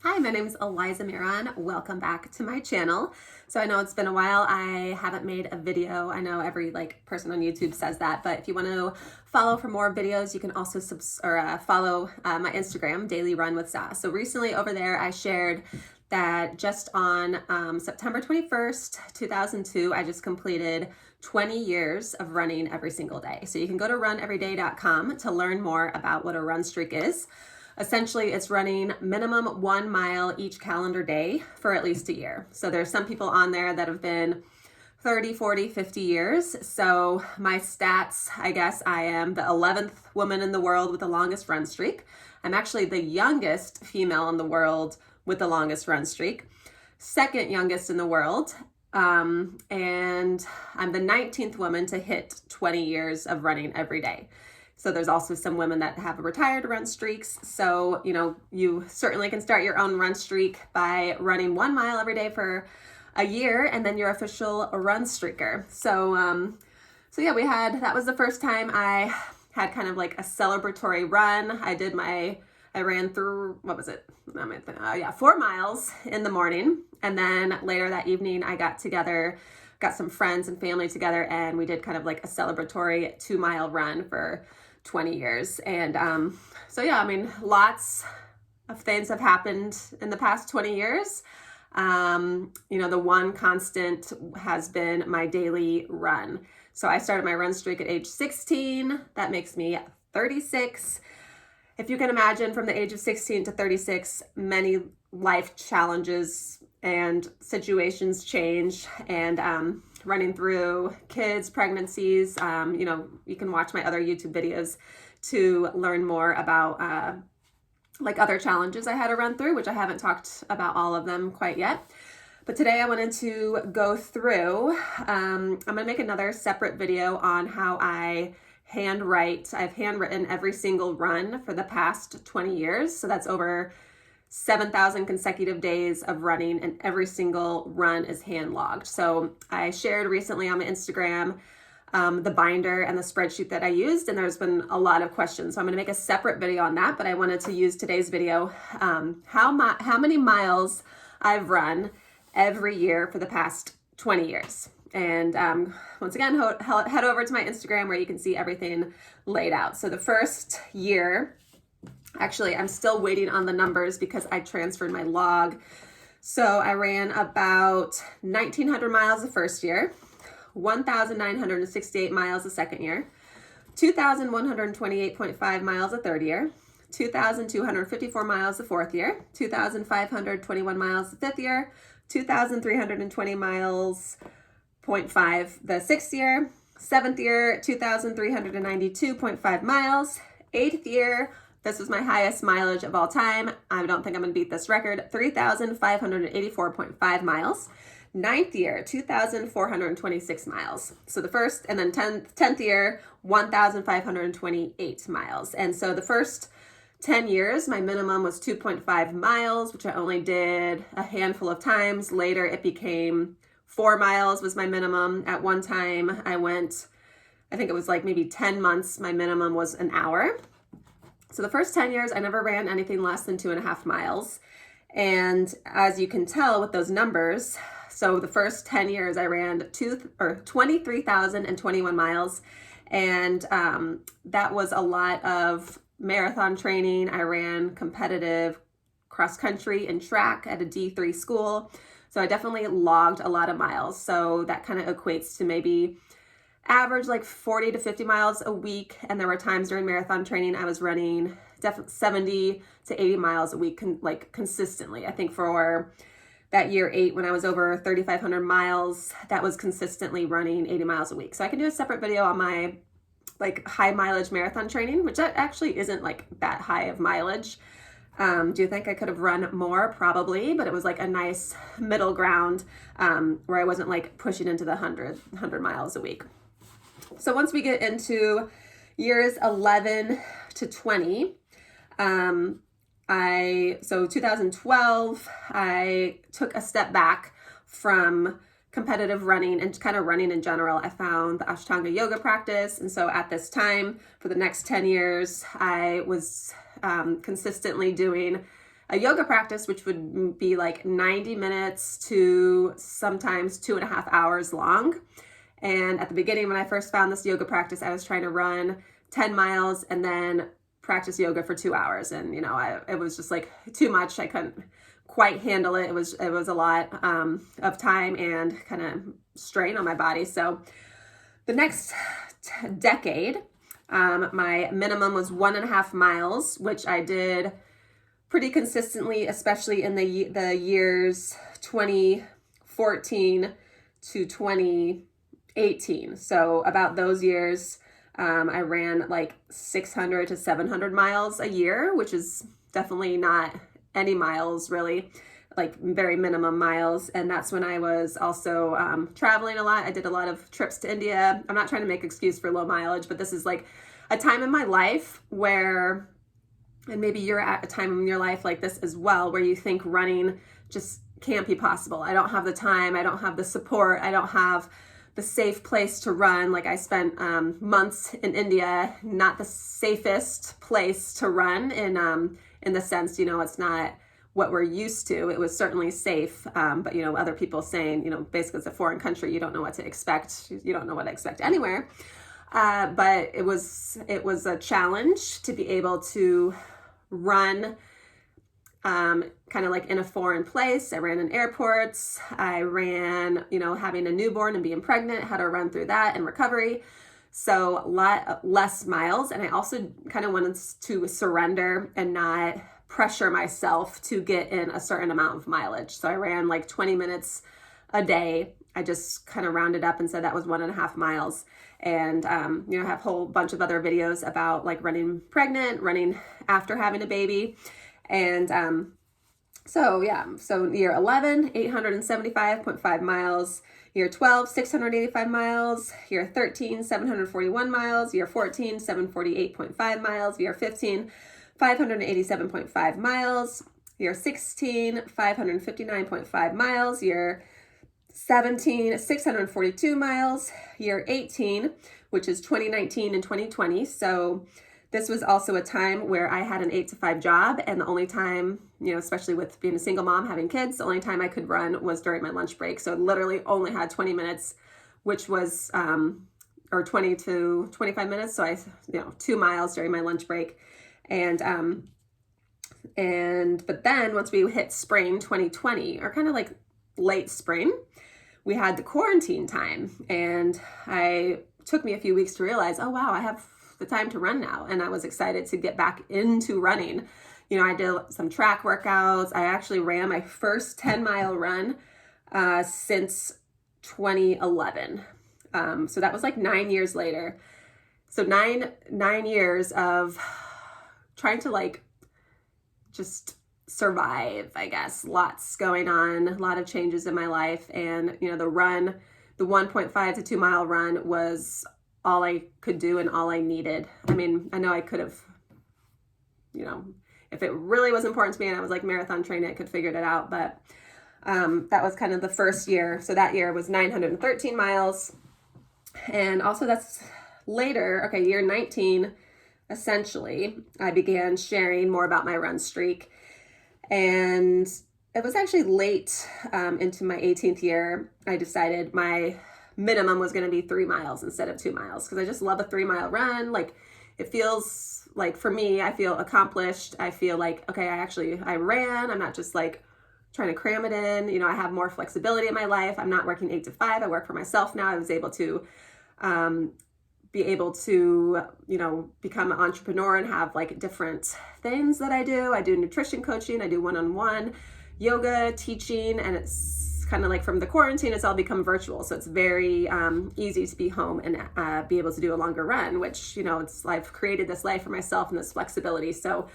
Hi, my name is Eliza Miron. Welcome back to my channel. So I know it's been a while. I haven't made a video. I know every person on YouTube says that, but if you want to follow for more videos, you can also follow my Instagram, Daily Run with Zah. So recently over there, I shared that just on September 21st, 2002, I just completed 20 years of running every single day. So you can go to runeveryday.com to learn more about what a run streak is. Essentially, it's running minimum 1 mile each calendar day for at least a year. So there's some people on there that have been 30, 40, 50 years. So my stats, I guess I am the 11th woman in the world with the longest run streak. I'm actually the youngest female in the world with the longest run streak. Second youngest in the world. And I'm the 19th woman to hit 20 years of running every day. So there's also some women that have retired run streaks. So, you certainly can start your own run streak by running 1 mile every day for a year, and then you're official run streaker. So yeah, that was the first time I had kind of like a celebratory run. I ran through, 4 miles in the morning. And then later that evening, I got some friends and family together, and we did kind of like a celebratory 2 mile run for 20 years. And lots of things have happened in the past 20 years. The one constant has been my daily run. So I started my run streak at age 16. That makes me 36. If you can imagine, from the age of 16 to 36, many life challenges and situations change, and running through kids, pregnancies, you can watch my other YouTube videos to learn more about other challenges I had to run through, which I haven't talked about all of them quite yet. But today I wanted to go through, I'm gonna make another separate video on how I handwrite. I've handwritten every single run for the past 20 years. So that's over 7,000 consecutive days of running, and every single run is hand logged. So I shared recently on my Instagram the binder and the spreadsheet that I used, and there's been a lot of questions. So I'm going to make a separate video on that, but I wanted to use today's video how many miles I've run every year for the past 20 years. And once again, head over to my Instagram where you can see everything laid out. So the first year, actually, I'm still waiting on the numbers because I transferred my log. So I ran about 1,900 miles the first year, 1,968 miles the second year, 2,128.5 miles the third year, 2,254 miles the fourth year, 2,521 miles the fifth year, 2,320 miles 0.5 the sixth year, seventh year, 2,392.5 miles, eighth year, this was my highest mileage of all time. I don't think I'm going to beat this record. 3,584.5 miles. Ninth year, 2,426 miles. So the first, and then 10th year, 1,528 miles. And so the first 10 years, my minimum was 2.5 miles, which I only did a handful of times. Later, it became 4 miles was my minimum. At one time, I think it was like maybe 10 months, my minimum was an hour. So the first 10 years, I never ran anything less than 2.5 miles. And as you can tell with those numbers, so the first 10 years I ran 23,021 miles. And that was a lot of marathon training. I ran competitive cross country and track at a D3 school. So I definitely logged a lot of miles. So that kind of equates to maybe average like 40 to 50 miles a week. And there were times during marathon training I was running 70 to 80 miles a week consistently. I think for that year 8, when I was over 3,500 miles, that was consistently running 80 miles a week. So I can do a separate video on my high mileage marathon training, which that actually isn't that high of mileage. Do you think I could have run more? Probably, but it was a nice middle ground where I wasn't pushing into the 100 miles a week. So once we get into years 11 to 20, 2012, I took a step back from competitive running and kind of running in general. I found the Ashtanga yoga practice. And so at this time, for the next 10 years, I was consistently doing a yoga practice, which would be like 90 minutes to sometimes 2.5 hours long. And at the beginning, when I first found this yoga practice, I was trying to run 10 miles and then practice yoga for 2 hours. And, it was just like too much. I couldn't quite handle it. It was a lot of time and kind of strain on my body. So the next decade, my minimum was 1.5 miles, which I did pretty consistently, especially in the years 2014 to 2018. So about those years, I ran like 600 to 700 miles a year, which is definitely not any miles really, like very minimum miles. And that's when I was also traveling a lot. I did a lot of trips to India. I'm not trying to make excuse for low mileage, but this is like a time in my life where, and maybe you're at a time in your life like this as well, where you think running just can't be possible. I don't have the time. I don't have the support. I don't have the safe place to run. Like I spent months in India, not the safest place to run in the sense, it's not what we're used to. It was certainly safe, but other people saying, basically it's a foreign country, you don't know what to expect. You don't know what to expect anywhere. But it was a challenge to be able to run kind of like in a foreign place. I ran in airports. I ran, having a newborn and being pregnant, how to run through that and recovery. So a lot less miles. And I also kind of wanted to surrender and not pressure myself to get in a certain amount of mileage. So I ran like 20 minutes a day. I just kind of rounded up and said that was 1.5 miles. And, I have a whole bunch of other videos about like running pregnant, running after having a baby. And so year 11, 875.5 miles, year 12, 685 miles, year 13, 741 miles, year 14, 748.5 miles, year 15, 587.5 miles, year 16, 559.5 miles, year 17, 642 miles, year 18, which is 2019 and 2020. So this was also a time where I had an 8 to 5 job, and the only time, especially with being a single mom, having kids, the only time I could run was during my lunch break. So literally only had 20 minutes, which was, or 20 to 25 minutes. So 2 miles during my lunch break. But then once we hit spring 2020, or kind of like late spring, we had the quarantine time, and took me a few weeks to realize, oh wow, I have the time to run now. And I was excited to get back into running. I did some track workouts. I actually ran my first 10-mile run since 2011. So that was like 9 years later. So nine years of trying to like just survive, I guess. Lots going on, a lot of changes in my life. And, the 1.5 to 2 mile run was all I could do and all I needed. I mean, I know I could have, if it really was important to me and I was like marathon training, I could figure it out. But that was kind of the first year. So that year was 913 miles. And also that's later, year 19, essentially, I began sharing more about my run streak. And it was actually late into my 18th year, I decided my minimum was going to be 3 miles instead of 2 miles, because I just love a 3-mile run. Like, it feels like, for me, I feel accomplished. I feel like, okay, I ran. I'm not just like trying to cram it in. I have more flexibility in my life. I'm not working 8 to 5. I work for myself now. I was able to become an entrepreneur and have like different things that I do. I do nutrition coaching. I do one-on-one yoga teaching, and it's kind of like from the quarantine, it's all become virtual. So it's very easy to be home and be able to do a longer run, which, I've created this life for myself and this flexibility. So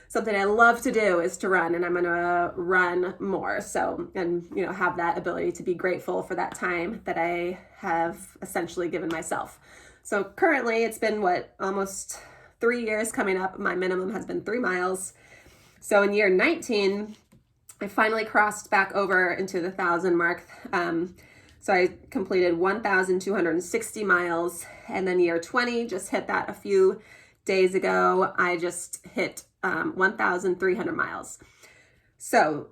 something I love to do is to run, and I'm going to run more. So, and, have that ability to be grateful for that time that I have essentially given myself. So currently it's been almost 3 years coming up. My minimum has been 3 miles. So in year 19, I finally crossed back over into the 1,000 mark. So I completed 1,260 miles, and then year 20, just hit that a few days ago. I just hit 1,300 miles. So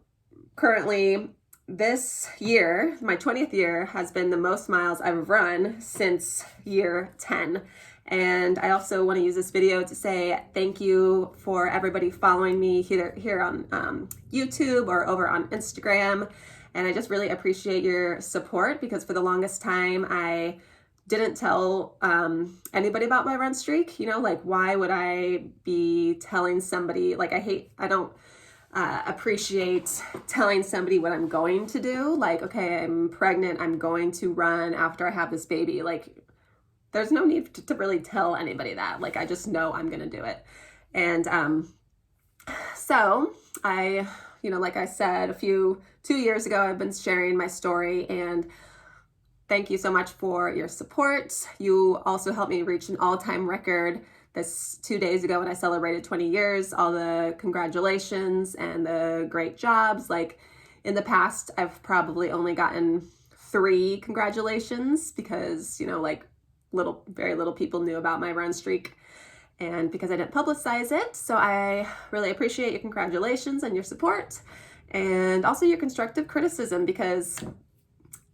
currently this year, my 20th year, has been the most miles I've run since year 10. And I also want to use this video to say thank you for everybody following me either here on YouTube or over on Instagram. And I just really appreciate your support, because for the longest time I didn't tell anybody about my run streak. You know, like, why would I be telling somebody? Like, I don't appreciate telling somebody what I'm going to do. Like, okay, I'm pregnant, I'm going to run after I have this baby. Like, there's no need to really tell anybody that. Like, I just know I'm gonna do it. And so I, you know, like I said, 2 years ago, I've been sharing my story, and thank you so much for your support. You also helped me reach an all-time record this 2 days ago when I celebrated 20 years. All the congratulations and the great jobs. Like, in the past, I've probably only gotten 3 congratulations because, you know, like, very little people knew about my run streak, and because I didn't publicize it. So I really appreciate your congratulations and your support, and also your constructive criticism, because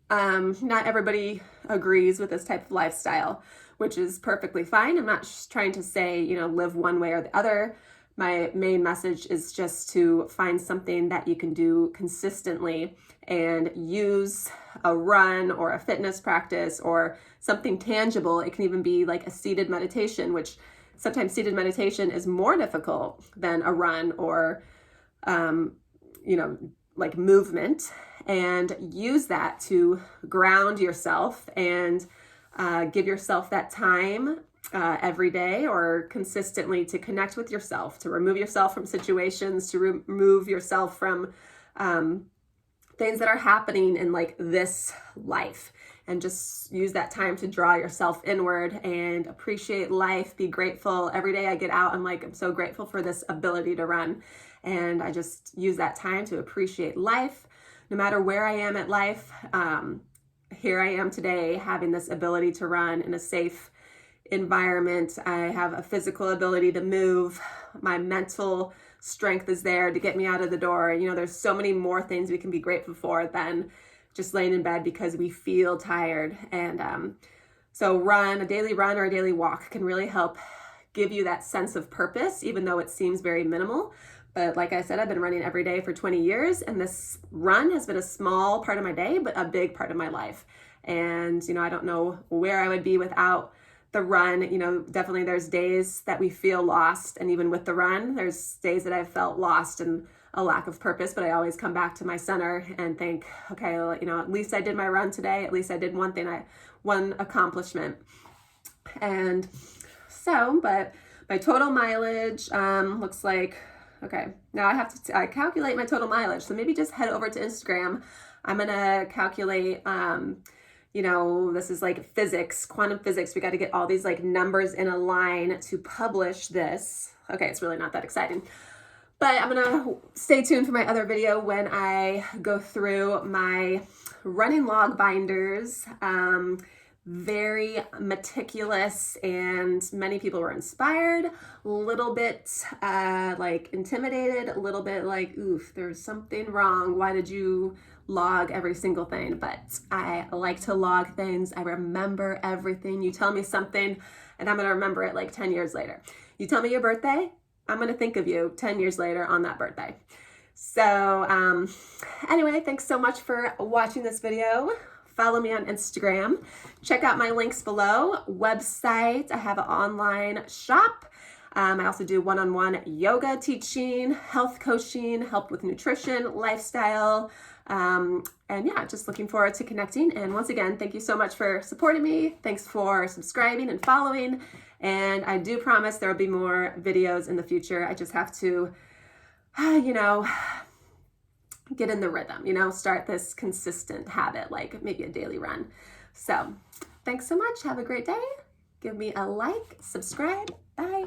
not everybody agrees with this type of lifestyle, which is perfectly fine. I'm not trying to say, you know, live one way or the other. My main message is just to find something that you can do consistently and use a run or a fitness practice or something tangible. It can even be like a seated meditation, which sometimes seated meditation is more difficult than a run or, you know, like movement, and use that to ground yourself and give yourself that time every day or consistently to connect with yourself, to remove yourself from situations, to remove yourself from things that are happening in like this life, and just use that time to draw yourself inward and appreciate life. Be grateful. Every day I get out, I'm so grateful for this ability to run, and I just use that time to appreciate life no matter where I am at life. Here I am today having this ability to run in a safe environment. I have a physical ability to move. My mental strength is there to get me out of the door. You know, there's so many more things we can be grateful for than just laying in bed because we feel tired. And so a daily run or a daily walk can really help give you that sense of purpose, even though it seems very minimal. But like I said, I've been running every day for 20 years, and this run has been a small part of my day, but a big part of my life. And, you know, I don't know where I would be without the run. You know, definitely there's days that we feel lost. And even with the run, there's days that I've felt lost and a lack of purpose, but I always come back to my center and think, okay, well, you know, at least I did my run today. At least I did one accomplishment. And so, but my total mileage looks like, okay, now I have to calculate my total mileage. So maybe just head over to Instagram. I'm going to calculate, you know, this is like physics, quantum physics. We got to get all these like numbers in a line to publish this. Okay, it's really not that exciting. But I'm going to stay tuned for my other video when I go through my running log binders. Very meticulous, and many people were inspired, a little bit like intimidated, a little bit like, oof, there's something wrong. Why did you log every single thing? But I like to log things. I remember everything. You tell me something and I'm going to remember it like 10 years later. You tell me your birthday, I'm going to think of you 10 years later on that birthday. So anyway, thanks so much for watching this video. Follow me on Instagram. Check out my links below. Website, I have an online shop. I also do one-on-one yoga teaching, health coaching, help with nutrition, lifestyle. And yeah, just looking forward to connecting. And once again, thank you so much for supporting me. Thanks for subscribing and following. And I do promise there will be more videos in the future. I just have to, you know, get in the rhythm, you know, start this consistent habit, like maybe a daily run. So thanks so much. Have a great day. Give me a like, subscribe. Bye.